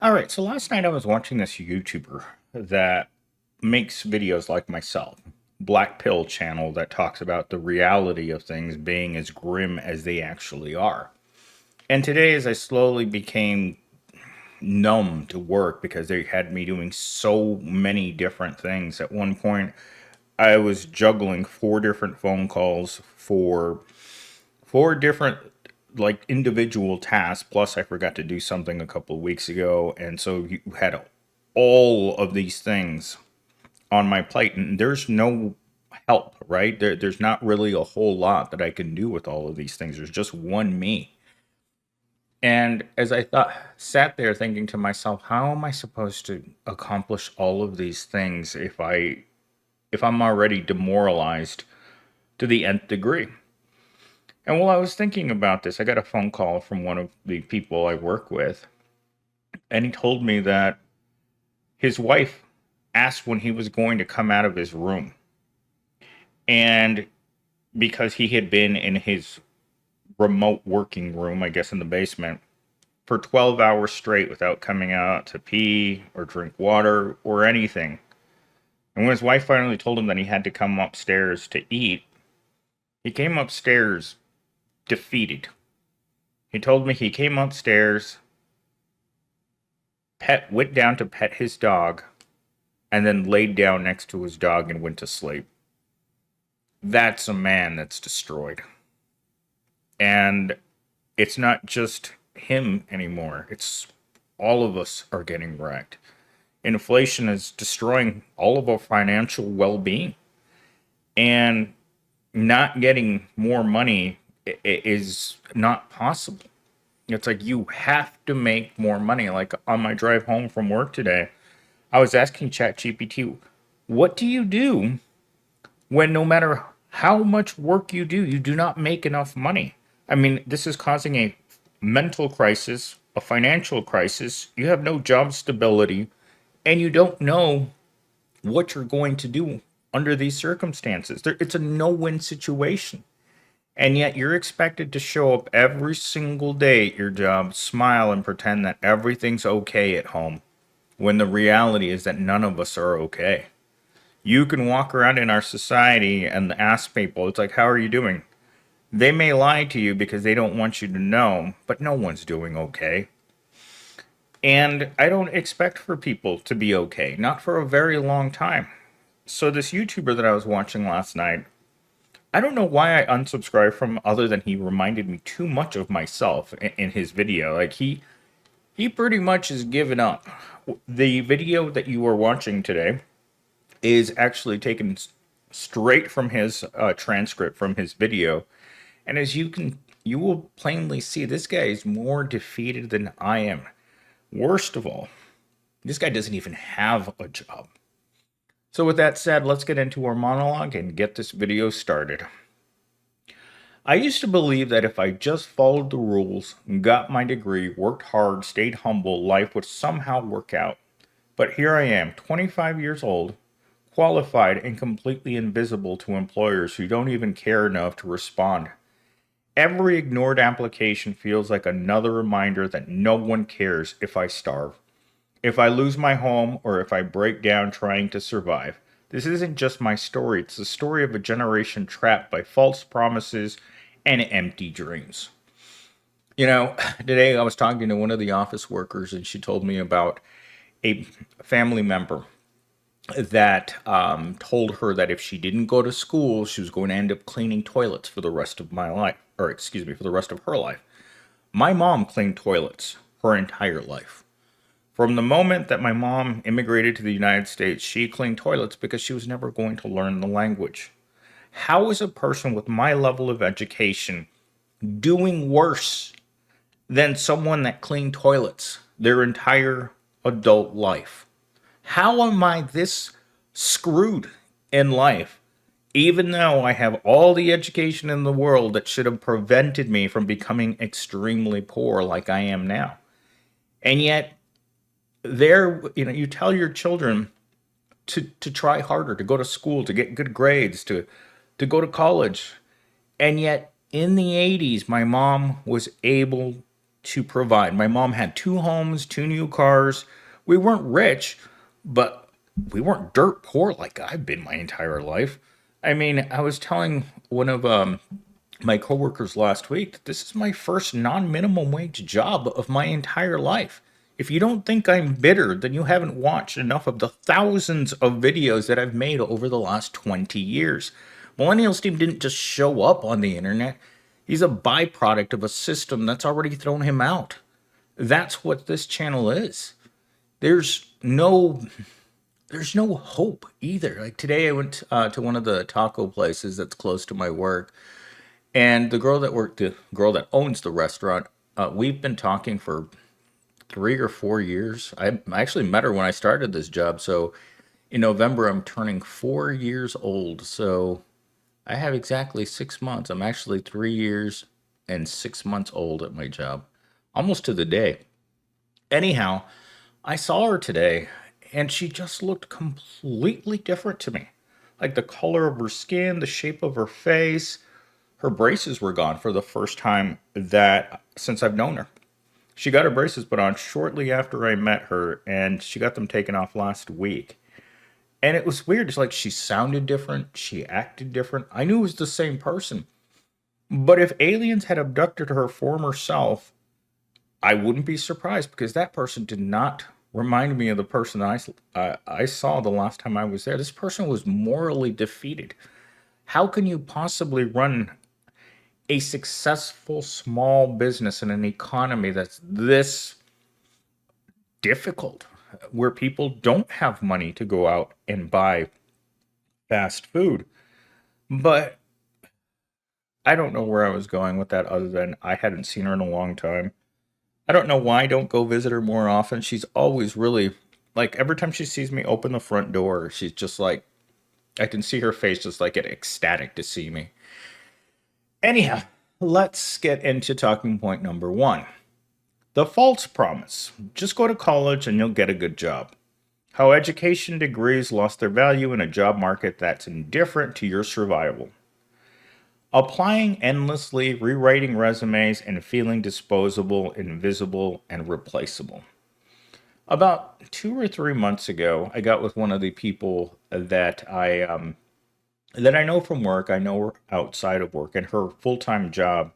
All right, so last night I was watching this YouTuber that makes videos like myself, Black Pill channel that talks about the reality of things being as grim as they actually are. And today, as I slowly became numb to work because they had me doing so many different things, at one point I was juggling four different phone calls for four different like individual tasks, plus I forgot to do something a couple of weeks ago, and so you had all of these things on my plate, and there's no help, right? There's not really a whole lot that I can do with all of these things. There's just one me. And as I sat there thinking to myself, how am I supposed to accomplish all of these things if I'm already demoralized to the nth degree? And while I was thinking about this, I got a phone call from one of the people I work with, and he told me that his wife asked when he was going to come out of his room. And because he had been in his remote working room, I guess in the basement, for 12 hours straight without coming out to pee or drink water or anything. And when his wife finally told him that he had to come upstairs to eat, he came upstairs defeated. He told me he came upstairs, went down to pet his dog, and then laid down next to his dog and went to sleep. That's a man that's destroyed. And it's not just him anymore. It's all of us are getting wrecked. Inflation is destroying all of our financial well-being. And not getting more money is not possible. It's like you have to make more money. Like on my drive home from work today, I was asking ChatGPT, what do you do when no matter how much work you do not make enough money? I mean, this is causing a mental crisis, a financial crisis. You have no job stability, and you don't know what you're going to do under these circumstances. It's a no win situation. And yet you're expected to show up every single day at your job, smile, and pretend that everything's okay at home, when the reality is that none of us are okay. You can walk around in our society and ask people, it's like, how are you doing? They may lie to you because they don't want you to know, but no one's doing okay. And I don't expect for people to be okay, not for a very long time. So, this YouTuber that I was watching last night, I don't know why I unsubscribed from other than he reminded me too much of myself in his video. Like, he pretty much has given up. The video that you are watching today is actually taken straight from his transcript from his video. And as you will plainly see, this guy is more defeated than I am. Worst of all, this guy doesn't even have a job. So with that said, let's get into our monologue and get this video started. I used to believe that if I just followed the rules, got my degree, worked hard, stayed humble, life would somehow work out. But here I am, 25 years old, qualified and completely invisible to employers who don't even care enough to respond. Every ignored application feels like another reminder that no one cares if I starve, if I lose my home, or if I break down trying to survive. This isn't just my story, it's the story of a generation trapped by false promises and empty dreams. You know, today I was talking to one of the office workers, and she told me about a family member that told her that if she didn't go to school, she was going to end up cleaning toilets for the rest of my life, or excuse me, for the rest of her life. My mom cleaned toilets her entire life. From the moment that my mom immigrated to the United States, she cleaned toilets because she was never going to learn the language. How is a person with my level of education doing worse than someone that cleaned toilets their entire adult life? How am I this screwed in life, even though I have all the education in the world that should have prevented me from becoming extremely poor like I am now? And yet, you tell your children to try harder, to go to school, to get good grades, to go to college. And yet, in the 80s, my mom was able to provide. My mom had two homes, two new cars. We weren't rich, but we weren't dirt poor like I've been my entire life. I mean, I was telling one of my coworkers last week that this is my first non-minimum wage job of my entire life. If you don't think I'm bitter, then you haven't watched enough of the thousands of videos that I've made over the last 20 years. Millennial Steve didn't just show up on the internet. He's a byproduct of a system that's already thrown him out. That's what this channel is. There's no there's no hope either. Like today I went to one of the taco places that's close to my work, and the girl that owns the restaurant, we've been talking for 3 or 4 years. I actually met her when I started this job. So in November, I'm turning 4 years old. So I have exactly 6 months. I'm actually 3 years and 6 months old at my job, almost to the day. Anyhow, I saw her today and she just looked completely different to me. Like the color of her skin, the shape of her face, her braces were gone for the first time that since I've known her. She got her braces put on shortly after I met her, and she got them taken off last week. And it was weird. It's like she sounded different, she acted different. I knew it was the same person. But if aliens had abducted her former self, I wouldn't be surprised because that person did not remind me of the person that I saw the last time I was there. This person was morally defeated. How can you possibly run a successful small business in an economy that's this difficult, where people don't have money to go out and buy fast food? But I don't know where I was going with that other than I hadn't seen her in a long time. I don't know why I don't go visit her more often. She's always really, like, every time she sees me open the front door, she's just like, I can see her face just like get ecstatic to see me. Anyhow, let's get into talking point number one. The false promise. Just go to college and you'll get a good job. How education degrees lost their value in a job market that's indifferent to your survival. Applying endlessly, rewriting resumes, and feeling disposable, invisible, and replaceable. About 2 or 3 months ago, I got with one of the people that I know from work. I know her outside of work, and her full time job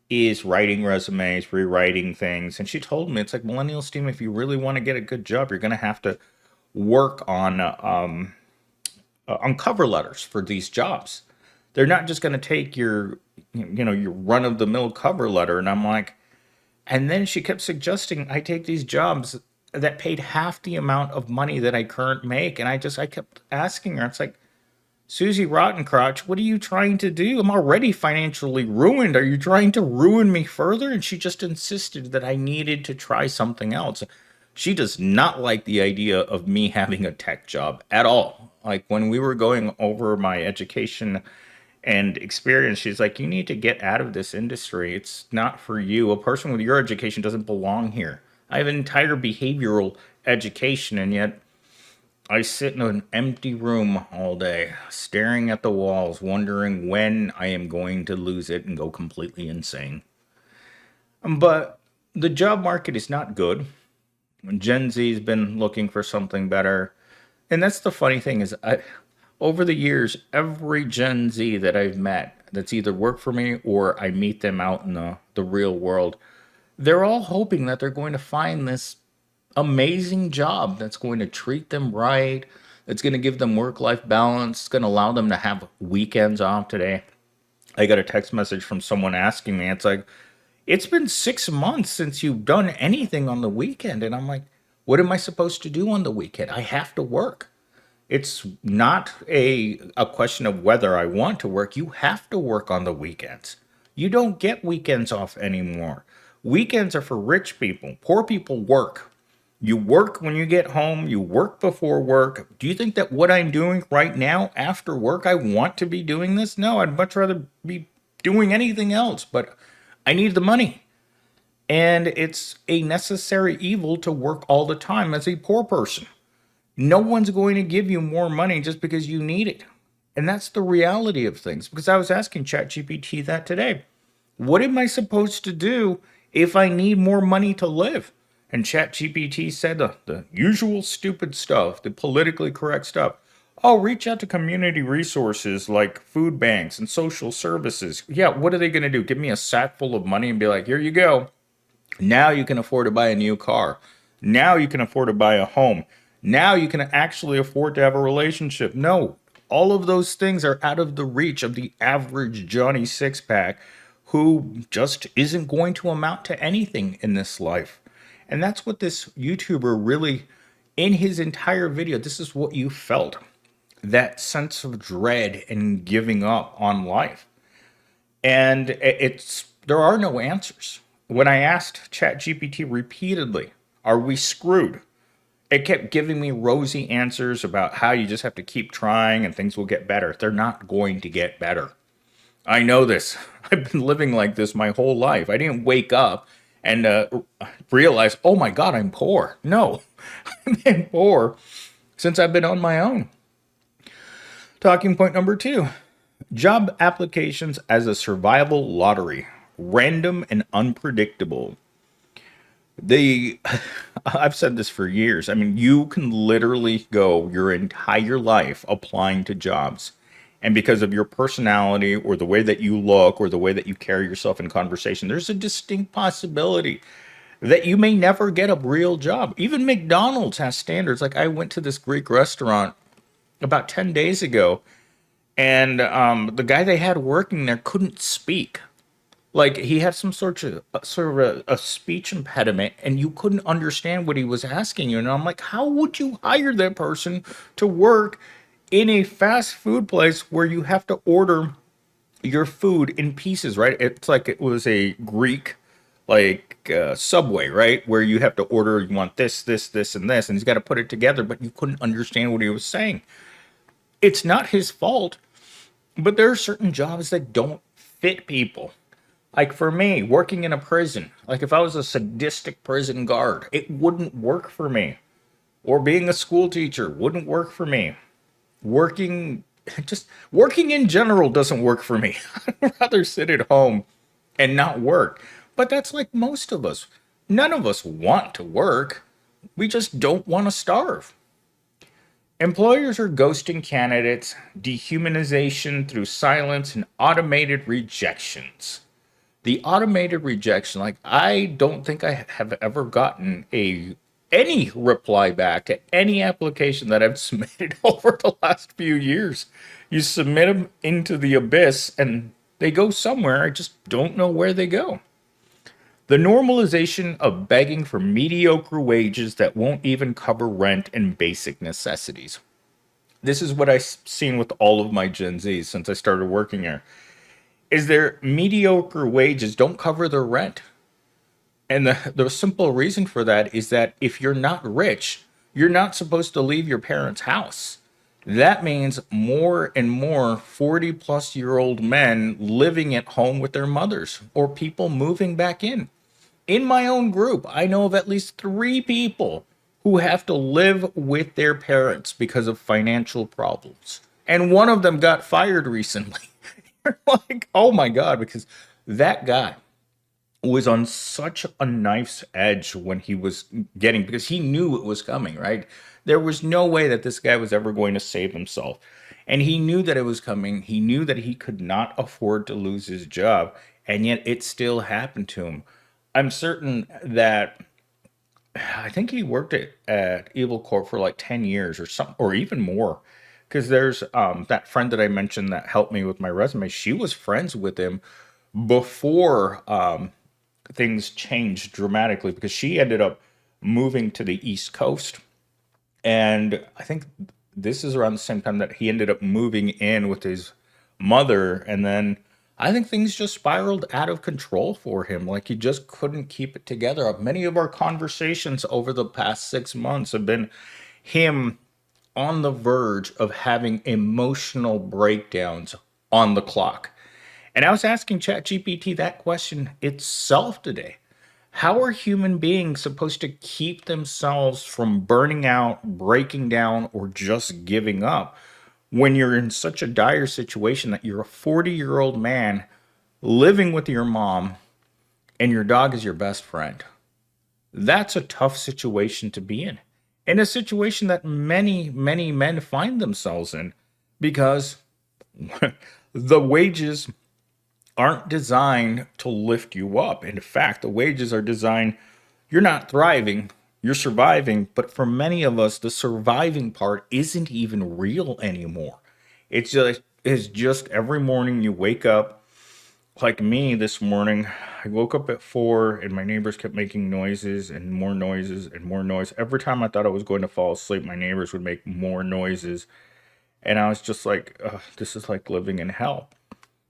is writing resumes, rewriting things. And she told me it's like millennial steam. If you really want to get a good job, you're going to have to work on cover letters for these jobs. They're not just going to take your run of the mill cover letter. And I'm like, and then she kept suggesting I take these jobs that paid half the amount of money that I current make. And I kept asking her, it's like, Susie Rottencrotch, what are you trying to do? I'm already financially ruined. Are you trying to ruin me further? And she just insisted that I needed to try something else. She does not like the idea of me having a tech job at all. Like when we were going over my education and experience, she's like, you need to get out of this industry. It's not for you. A person with your education doesn't belong here. I have an entire behavioral education, and yet I sit in an empty room all day, staring at the walls, wondering when I am going to lose it and go completely insane. But the job market is not good. Gen Z's been looking for something better. And that's the funny thing is over the years, every Gen Z that I've met that's either worked for me or I meet them out in the real world, they're all hoping that they're going to find this amazing job that's going to treat them right, that's going to give them work life balance, it's going to allow them to have weekends off today. I got a text message from someone asking me, it's like, it's been 6 months since you've done anything on the weekend. And I'm like, what am I supposed to do on the weekend? I have to work. It's not a question of whether I want to work. You have to work on the weekends. You don't get weekends off anymore. Weekends are for rich people. Poor people work. You work when you get home. You work before work. Do you think that what I'm doing right now after work, I want to be doing this? No, I'd much rather be doing anything else, but I need the money. And it's a necessary evil to work all the time as a poor person. No one's going to give you more money just because you need it. And that's the reality of things. Because I was asking ChatGPT that today. What am I supposed to do if I need more money to live. And ChatGPT said the usual stupid stuff, the politically correct stuff. Oh, reach out to community resources like food banks and social services. Yeah, what are they going to do? Give me a sack full of money and be like, here you go. Now you can afford to buy a new car. Now you can afford to buy a home. Now you can actually afford to have a relationship. No, all of those things are out of the reach of the average Johnny Sixpack who just isn't going to amount to anything in this life. And that's what this YouTuber really, in his entire video, this is what you felt, that sense of dread and giving up on life. And it's there are no answers. When I asked ChatGPT repeatedly, "Are we screwed?" It kept giving me rosy answers about how you just have to keep trying and things will get better. They're not going to get better. I know this. I've been living like this my whole life. I didn't wake up and realize, oh my God, I'm poor. No, I've been poor since I've been on my own. Talking point number two, job applications as a survival lottery, random and unpredictable. They, I've said this for years. I mean, you can literally go your entire life applying to jobs. And because of your personality or the way that you look or the way that you carry yourself in conversation, there's a distinct possibility that you may never get a real job. Even McDonald's has standards. Like I went to this Greek restaurant about 10 days ago, and the guy they had working there couldn't speak. Like he had some sort of a speech impediment, and you couldn't understand what he was asking you. And I'm like, how would you hire that person to work in a fast food place where you have to order your food in pieces, right? It's like it was a Greek like Subway, right? Where you have to order, you want this, this, this, and this, and he's got to put it together, but you couldn't understand what he was saying. It's not his fault, but there are certain jobs that don't fit people. Like for me, working in a prison, like if I was a sadistic prison guard, it wouldn't work for me. Or being a school teacher wouldn't work for me. Working, just working in general doesn't work for me. I'd rather sit at home and not work. But that's like most of us. None of us want to work. We just don't want to starve. Employers are ghosting candidates, dehumanization through silence, and automated rejections. The automated rejection, like I don't think I have ever gotten a any reply back to any application that I've submitted over the last few years. You submit them into the abyss and they go somewhere. I just don't know where they go. The normalization of begging for mediocre wages that won't even cover rent and basic necessities. This is what I've seen with all of my Gen Zs since I started working here. Is their mediocre wages don't cover their rent. And the simple reason for that is that if you're not rich, you're not supposed to leave your parents' house. That means more and more 40 plus year old men living at home with their mothers or people moving back in. In my own group, I know of at least three people who have to live with their parents because of financial problems. And one of them got fired recently. Like, oh my God, because that guy was on such a knife's edge when he was getting, because he knew it was coming, right? There was no way that this guy was ever going to save himself. And he knew that it was coming. He knew that he could not afford to lose his job. And yet it still happened to him. I'm certain that I think he worked at Evil Corp for like 10 years or something, or even more. Because there's that friend that I mentioned that helped me with my resume. She was friends with him before things changed dramatically because she ended up moving to the East Coast. And I think this is around the same time that he ended up moving in with his mother. And then I think things just spiraled out of control for him. Like he just couldn't keep it together. Many of our conversations over the past 6 months have been him on the verge of having emotional breakdowns on the clock. And I was asking ChatGPT that question itself today. How are human beings supposed to keep themselves from burning out, breaking down, or just giving up when you're in such a dire situation that you're a 40-year-old man living with your mom and your dog is your best friend. That's a tough situation to be in. And a situation that many, many men find themselves in because the wages aren't designed to lift you up. In fact, the wages are designed, you're not thriving, you're surviving. But for many of us, the surviving part isn't even real anymore. It's just every morning you wake up, like me this morning. I woke up at 4 and my neighbors kept making noises and more noises and more noise. Every time I thought I was going to fall asleep, my neighbors would make more noises. And I was just like, ugh, this is like living in hell.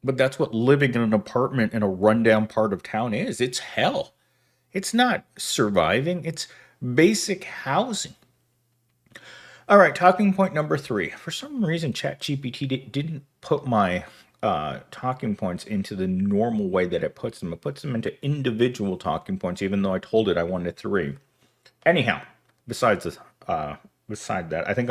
But that's what living in an apartment in a rundown part of town is. It's hell. It's not surviving, it's basic housing. All right, talking point number 3. For some reason, ChatGPT didn't put my talking points into the normal way that it puts them. It puts them into individual talking points, even though I told it I wanted 3. Anyhow, besides this, beside that, I think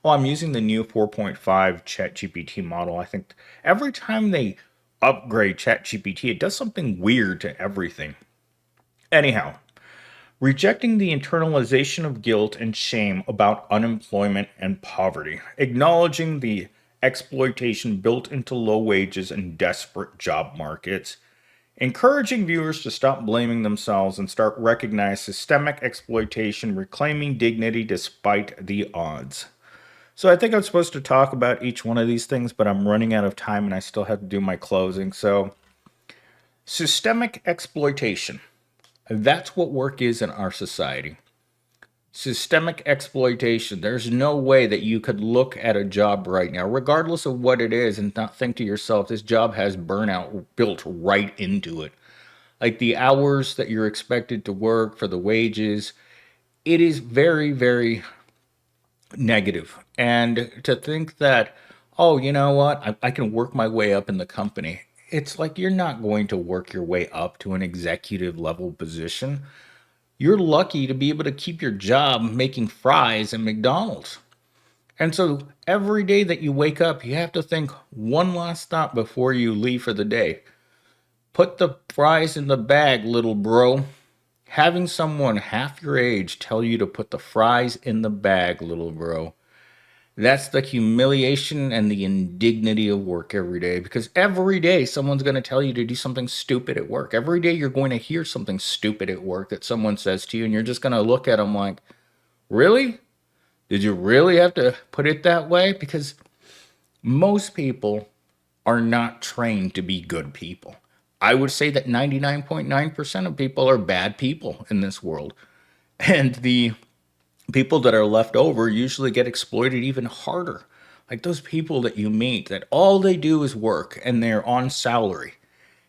I'm using the new 4.5 ChatGPT model. I think every time they upgrade ChatGPT, it does something weird to everything. Anyhow, rejecting the internalization of guilt and shame about unemployment and poverty, acknowledging the exploitation built into low wages and desperate job markets, encouraging viewers to stop blaming themselves and start recognizing systemic exploitation, reclaiming dignity despite the odds. So I think I'm supposed to talk about each one of these things, but I'm running out of time and I still have to do my closing. So, systemic exploitation. That's what work is in our society. Systemic exploitation. There's no way that you could look at a job right now, regardless of what it is, and not think to yourself, this job has burnout built right into it. Like the hours that you're expected to work for the wages, it is very, very negative. And to think that, oh, you know what, I can work my way up in the company. It's like you're not going to work your way up to an executive level position. You're lucky to be able to keep your job making fries at McDonald's. And so every day that you wake up, you have to think one last thought before you leave for the day. Put the fries in the bag, little bro. Having someone half your age tell you to put the fries in the bag, little bro. That's the humiliation and the indignity of work every day, because every day someone's going to tell you to do something stupid at work. Every day you're going to hear something stupid at work that someone says to you, and you're just going to look at them like, really? Did you really have to put it that way? Because most people are not trained to be good people. I would say that 99.9% of people are bad people in this world. And the people that are left over usually get exploited even harder. Like those people that you meet that all they do is work and they're on salary.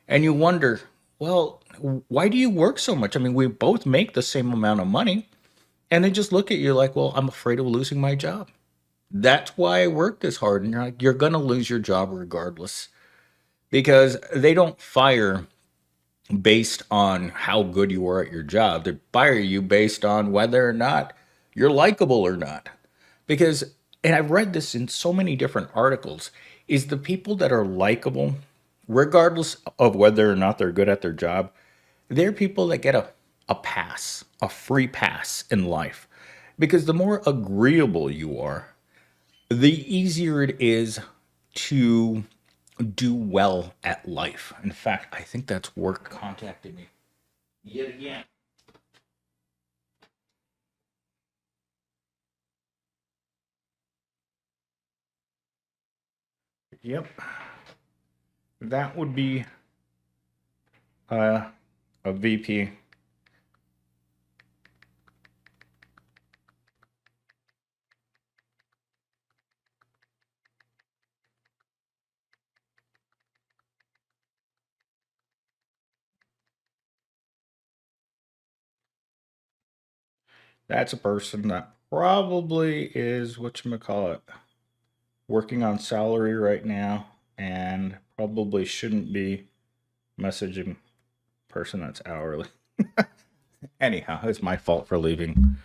And you wonder, well, why do you work so much? I mean, we both make the same amount of money. And they just look at you like, well, I'm afraid of losing my job. That's why I work this hard. And you're like, you're going to lose your job regardless, because they don't fire based on how good you are at your job. They fire you based on whether or not you're likable or not. Because, and I've read this in so many different articles, is the people that are likable, regardless of whether or not they're good at their job, they're people that get a pass, a free pass in life. Because the more agreeable you are, the easier it is to do well at life. In fact, I think that's work contacting me yet again. Yep, that would be uh, a VP. That's a person that probably is whatchamacallit, working on salary right now and probably shouldn't be messaging person that's hourly. Anyhow, it's my fault for leaving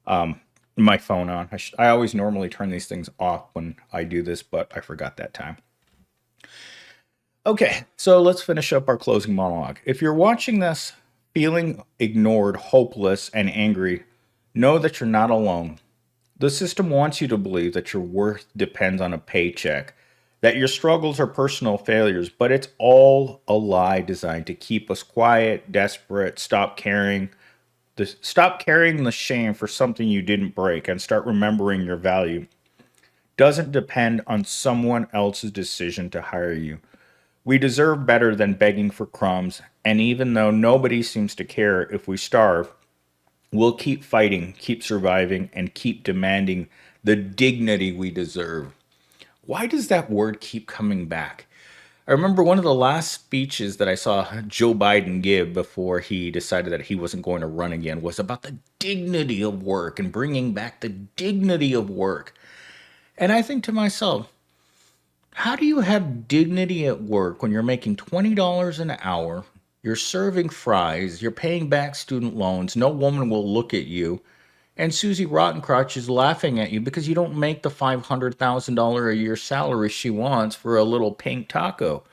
um, my phone on. I always normally turn these things off when I do this, but I forgot that time. Okay, so let's finish up our closing monologue. If you're watching this Feeling ignored, hopeless, and angry, know that you're not alone. The system wants you to believe that your worth depends on a paycheck, that your struggles are personal failures, but it's all a lie designed to keep us quiet, desperate, stop carrying the shame for something you didn't break and start remembering your value doesn't depend on someone else's decision to hire you. We deserve better than begging for crumbs, and even though nobody seems to care if we starve, we'll keep fighting, keep surviving, and keep demanding the dignity we deserve. Why does that word keep coming back? I remember one of the last speeches that I saw Joe Biden give before he decided that he wasn't going to run again was about the dignity of work and bringing back the dignity of work. And I think to myself, how do you have dignity at work when you're making $20 an hour, you're serving fries, you're paying back student loans, no woman will look at you, and Susie Rottencrotch is laughing at you because you don't make the $500,000 a year salary she wants for a little pink taco?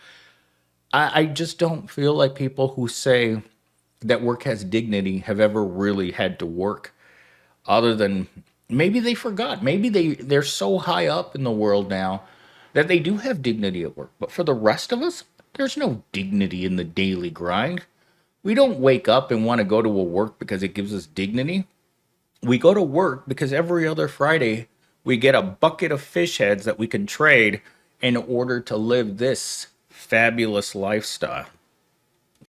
I just don't feel like people who say that work has dignity have ever really had to work, other than maybe they forgot. Maybe they're so high up in the world now that they do have dignity at work. But for the rest of us, there's no dignity in the daily grind. We don't wake up and want to go to a work because it gives us dignity. We go to work because every other Friday we get a bucket of fish heads that we can trade in order to live this fabulous lifestyle.